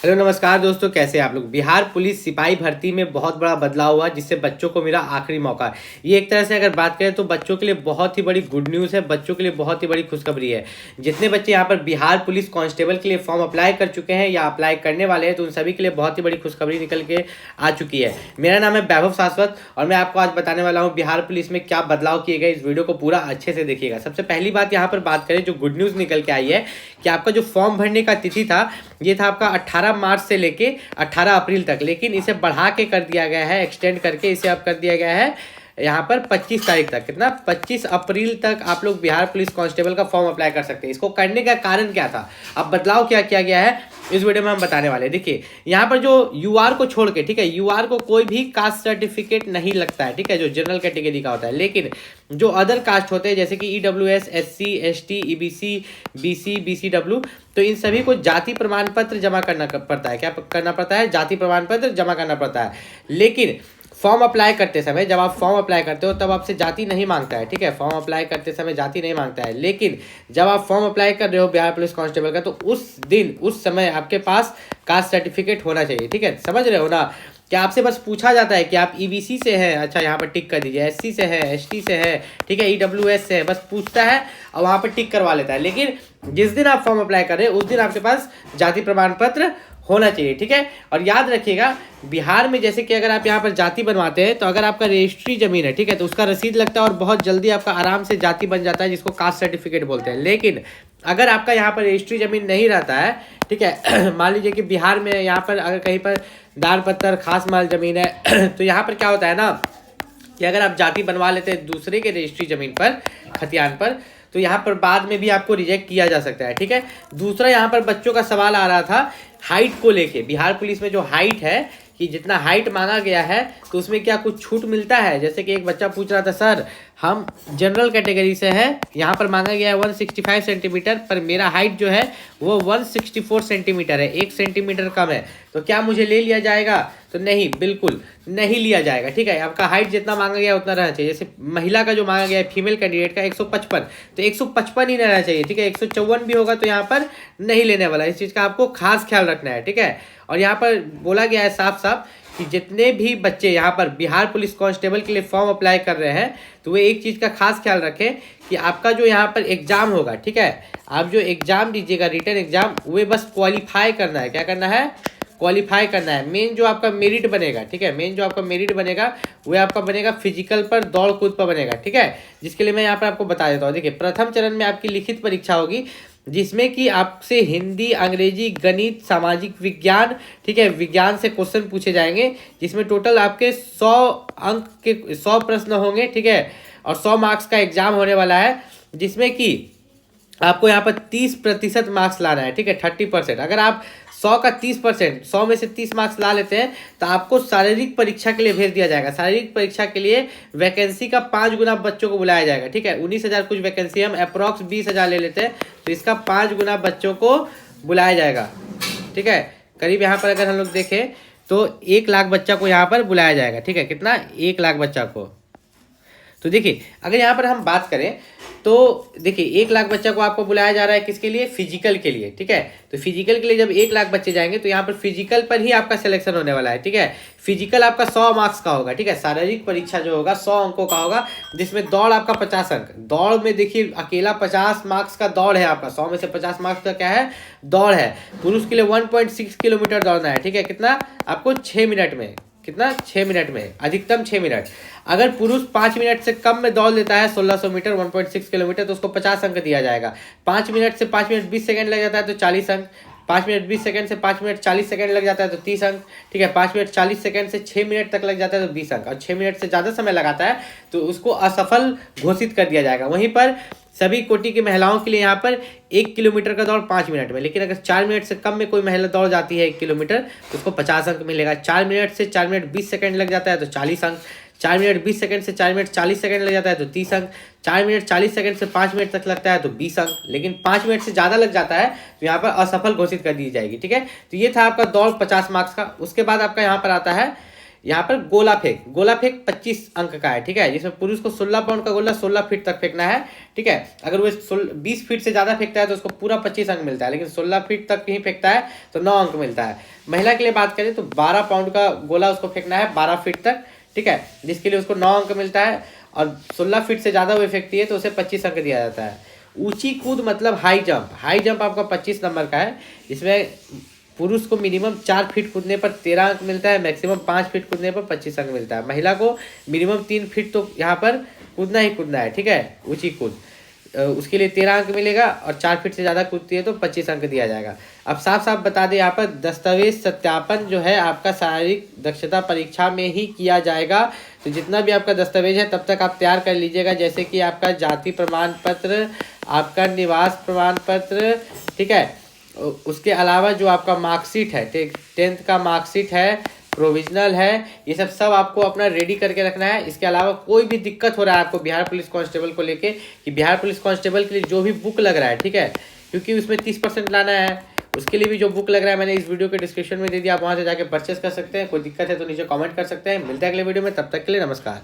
Hello नमस्कार दोस्तों, कैसे हैं आप लोग। बिहार पुलिस सिपाही भर्ती में बहुत बड़ा बदलाव हुआ जिससे बच्चों को मिला आखिरी मौका। ये एक तरह से अगर बात करें तो बच्चों के लिए बहुत ही बड़ी गुड न्यूज़ है, बच्चों के लिए बहुत ही बड़ी खुशखबरी है। जितने बच्चे यहाँ पर बिहार पुलिस कांस्टेबल के लिए फॉर्म अप्लाई कर चुके हैं या अप्लाई करने वाले हैं तो उन सभी के लिए बहुत ही बड़ी खुशखबरी निकल के आ चुकी है। मेरा नाम है वैभव शाश्वत और मैं आपको आज बताने वाला हूँ बिहार पुलिस में क्या बदलाव किए गए। इस वीडियो को पूरा अच्छे से देखिएगा। सबसे पहली बात यहाँ पर बात करें, जो गुड न्यूज़ निकल के आई है कि आपका जो फॉर्म भरने का तिथि था ये था आपका 18 मार्च से लेके 18 अप्रैल तक, लेकिन इसे बढ़ा के कर दिया गया है, एक्सटेंड करके इसे अब कर दिया गया है यहाँ पर 25 तारीख तक। कितना 25 अप्रैल तक आप लोग बिहार पुलिस कांस्टेबल का फॉर्म अप्लाई कर सकते हैं। इसको करने का कारण क्या था, अब बदलाव क्या किया गया है इस वीडियो में हम बताने वाले हैं। देखिए यहाँ पर जो यूआर को छोड़ के, ठीक है, यूआर को कोई भी कास्ट सर्टिफिकेट नहीं लगता है, ठीक है, जो जनरल कैटेगरी का होता है। लेकिन जो अदर कास्ट होते हैं जैसे कि EWS, SC, ST, EBC, BC, BCW, तो इन सभी को जाति प्रमाण पत्र जमा करना पड़ता है। क्या करना पड़ता है? जाति प्रमाण पत्र जमा करना पड़ता है। लेकिन फॉर्म अप्लाई करते समय, जब आप फॉर्म अप्लाई करते हो तब आपसे जाति नहीं मांगता है, ठीक है, फॉर्म अप्लाई करते समय जाति नहीं मांगता है। लेकिन जब आप फॉर्म अप्लाई कर रहे हो बिहार पुलिस कांस्टेबल का तो उस दिन उस समय आपके पास कास्ट सर्टिफिकेट होना चाहिए, ठीक है, समझ रहे हो ना। क्या आपसे बस पूछा जाता है कि आप ईबीसी से हैं, अच्छा यहाँ पर टिक कर दीजिए, एससी से है, एसटी से है, ठीक है, ईडब्ल्यूएस से है, बस पूछता है और वहाँ पर टिक करवा लेता है। लेकिन जिस दिन आप फॉर्म अप्लाई कर रहे हैं उस दिन आपके पास जाति प्रमाण पत्र होना चाहिए, ठीक है। और याद रखिएगा बिहार में जैसे कि अगर आप यहाँ पर जाति बनवाते हैं तो अगर आपका रजिस्ट्री जमीन है, ठीक है, तो उसका रसीद लगता है और बहुत जल्दी आपका आराम से जाति बन जाता है, जिसको कास्ट सर्टिफिकेट बोलते हैं। लेकिन अगर आपका यहाँ पर रजिस्ट्री जमीन नहीं रहता है, ठीक है, मान लीजिए कि बिहार में यहाँ पर अगर कहीं पर दार पत्थर खास माल जमीन है तो यहाँ पर क्या होता है ना कि अगर आप जाति बनवा लेते हैं दूसरे के रजिस्ट्री जमीन पर, खतियान पर, तो यहाँ पर बाद में भी आपको रिजेक्ट किया जा सकता है, ठीक है। दूसरा यहाँ पर बच्चों का सवाल आ रहा था हाइट को लेके। बिहार पुलिस में जो हाइट है कि जितना हाइट मांगा गया है तो उसमें क्या कुछ छूट मिलता है। जैसे कि एक बच्चा पूछ रहा था, सर हम जनरल कैटेगरी से है, यहाँ पर मांगा गया है 165 सेंटीमीटर, पर मेरा हाइट जो है वो 164 सेंटीमीटर है, 1 सेंटीमीटर कम है, तो क्या मुझे ले लिया जाएगा? तो नहीं, बिल्कुल नहीं लिया जाएगा, ठीक है। आपका हाइट जितना मांगा गया उतना रहना चाहिए। जैसे महिला का जो मांगा गया है फीमेल कैंडिडेट का 155, तो 155 ही रहना चाहिए, ठीक है। 154 भी होगा तो यहाँ पर नहीं लेने वाला। इस चीज़ का आपको खास ख्याल रखना है, ठीक है। और यहाँ पर बोला गया है साफ साफ कि जितने भी बच्चे यहाँ पर बिहार पुलिस कांस्टेबल के लिए फॉर्म अप्लाई कर रहे हैं तो वे एक चीज़ का खास ख्याल रखें कि आपका जो यहाँ पर एग्जाम होगा, ठीक है, आप जो एग्जाम दीजिएगा रिटन एग्जाम, वे बस क्वालिफाई करना है। क्या करना है? क्वालिफाई करना है। मेन जो आपका मेरिट बनेगा, ठीक है, मेन जो आपका मेरिट बनेगा वो आपका बनेगा फिजिकल पर, दौड़ कूद पर बनेगा, ठीक है। जिसके लिए मैं यहाँ पर आपको बता देता हूँ। देखिए प्रथम चरण में आपकी लिखित परीक्षा होगी जिसमें कि आपसे हिंदी, अंग्रेजी, गणित, सामाजिक विज्ञान, ठीक है, विज्ञान से क्वेश्चन पूछे जाएंगे, जिसमें टोटल आपके 100 अंक के 100 प्रश्न होंगे, ठीक है, और 100 मार्क्स का एग्जाम होने वाला है, जिसमें कि आपको यहाँ पर 30% मार्क्स लाना है, ठीक है, 30%। अगर आप 100 का 30%, 100 में से 30 मार्क्स ला लेते हैं तो आपको शारीरिक परीक्षा के लिए भेज दिया जाएगा। शारीरिक परीक्षा के लिए वैकेंसी का 5 गुना बच्चों को बुलाया जाएगा, ठीक है। 19,000 कुछ वैकेंसी, हम अप्रॉक्स 20,000 ले लेते हैं, तो इसका 5 गुना बच्चों को बुलाया जाएगा, ठीक है। करीब यहाँ पर अगर हम लोग देखें तो 1 लाख बच्चा को यहाँ पर बुलाया जाएगा, ठीक है। कितना? 1 लाख बच्चा को। तो देखिए अगर यहाँ पर हम बात करें तो देखिए 1 लाख बच्चा को आपको बुलाया जा रहा है किसके लिए? फिजिकल के लिए, ठीक है। तो फिजिकल के लिए जब 1 लाख बच्चे जाएंगे तो यहाँ पर फिजिकल पर ही आपका सिलेक्शन होने वाला है, ठीक है। फिजिकल आपका 100 मार्क्स का होगा, ठीक है। शारीरिक परीक्षा जो होगा 100 अंकों का होगा, जिसमें दौड़ आपका 50 अंक। दौड़ में देखिए अकेला 50 मार्क्स का दौड़ है आपका, 100 में से 50 मार्क्स का क्या है? दौड़ है। पुरुष के लिए 1.6 किलोमीटर दौड़ना है, ठीक है। कितना? आपको 6 मिनट में। कितना? 6 मिनट में, अधिकतम 6 मिनट। अगर पुरुष 5 मिनट से कम में दौड़ लेता है 1600 मीटर, 1.6 किलोमीटर, तो उसको 50 अंक दिया जाएगा। 5 मिनट से 5 मिनट 20 सेकंड लग जाता है तो 40 अंक। 5 मिनट 20 सेकंड से 5 मिनट 40 सेकंड लग जाता है तो 30 अंक, ठीक है। 5 मिनट 40 सेकंड से 6 मिनट तक लग जाता है तो 20 अंक। और 6 मिनट से ज़्यादा समय लगाता है तो उसको असफल घोषित कर दिया जाएगा। वहीं पर सभी कोटि की महिलाओं के लिए यहाँ पर 1 किलोमीटर का दौड़ 5 मिनट में, लेकिन अगर 4 मिनट से कम में कोई महिला दौड़ जाती है 1 किलोमीटर तो उसको 50 अंक मिलेगा। 4 मिनट से 4 मिनट 20 सेकंड लग जाता है तो 40 अंक। 4 मिनट 20 सेकंड से 4 मिनट 40 सेकंड लग जाता है तो 30 अंक। 4 मिनट 40 सेकंड से 5 मिनट तक लगता है तो 20 अंक। लेकिन 5 मिनट से ज़्यादा लग जाता है तो यहाँ पर असफल घोषित कर दी जाएगी, ठीक है। तो ये था आपका दौड़ 50 मार्क्स का। उसके बाद आपका यहाँ पर आता है यहाँ पर गोला फेंक 25 अंक का है, ठीक है, जिसमें पुरुष को 16 पाउंड का गोला 16 फीट तक फेंकना है, ठीक है। अगर वो 20 फीट से ज़्यादा फेंकता है तो उसको पूरा 25 अंक मिलता है, लेकिन 16 फीट तक ही फेंकता है तो 9 अंक मिलता है। महिला के लिए बात करें तो 12 पाउंड का गोला उसको फेंकना है 12 फीट तक, ठीक है, जिसके लिए उसको 9 अंक मिलता है, और 16 फीट से ज़्यादा वो फेंकती है तो उसे 25 अंक दिया जाता है। ऊंची कूद मतलब हाई जंप आपका 25 नंबर का है, जिसमें पुरुष को मिनिमम 4 फीट कूदने पर 13 अंक मिलता है, मैक्सिमम 5 फीट कूदने पर 25 अंक मिलता है। महिला को मिनिमम 3 फीट तो यहाँ पर कूदना ही कूदना है, ठीक है, ऊंची कूद, उसके लिए 13 अंक मिलेगा, और 4 फीट से ज़्यादा कूदती है तो 25 अंक दिया जाएगा। अब साफ साफ बता दें, यहाँ पर दस्तावेज सत्यापन जो है आपका शारीरिक दक्षता परीक्षा में ही किया जाएगा। तो जितना भी आपका दस्तावेज है तब तक आप तैयार कर लीजिएगा, जैसे कि आपका जाति प्रमाण पत्र, आपका निवास प्रमाण पत्र, ठीक है, उसके अलावा जो आपका मार्कशीट है, 10th का मार्कशीट है, प्रोविजनल है, ये सब आपको अपना रेडी करके रखना है। इसके अलावा कोई भी दिक्कत हो रहा है आपको बिहार पुलिस कांस्टेबल को लेके, कि बिहार पुलिस कांस्टेबल के लिए जो भी बुक लग रहा है, ठीक है, क्योंकि उसमें 30% लाना है, उसके लिए भी जो बुक लग रहा है मैंने इस वीडियो के डिस्क्रिप्शन में दे दिया, आप वहाँ से जाके परचेस कर सकते हैं। कोई दिक्कत है तो नीचे कमेंट कर सकते हैं। मिलते हैं अगले वीडियो में, तब तक के लिए नमस्कार।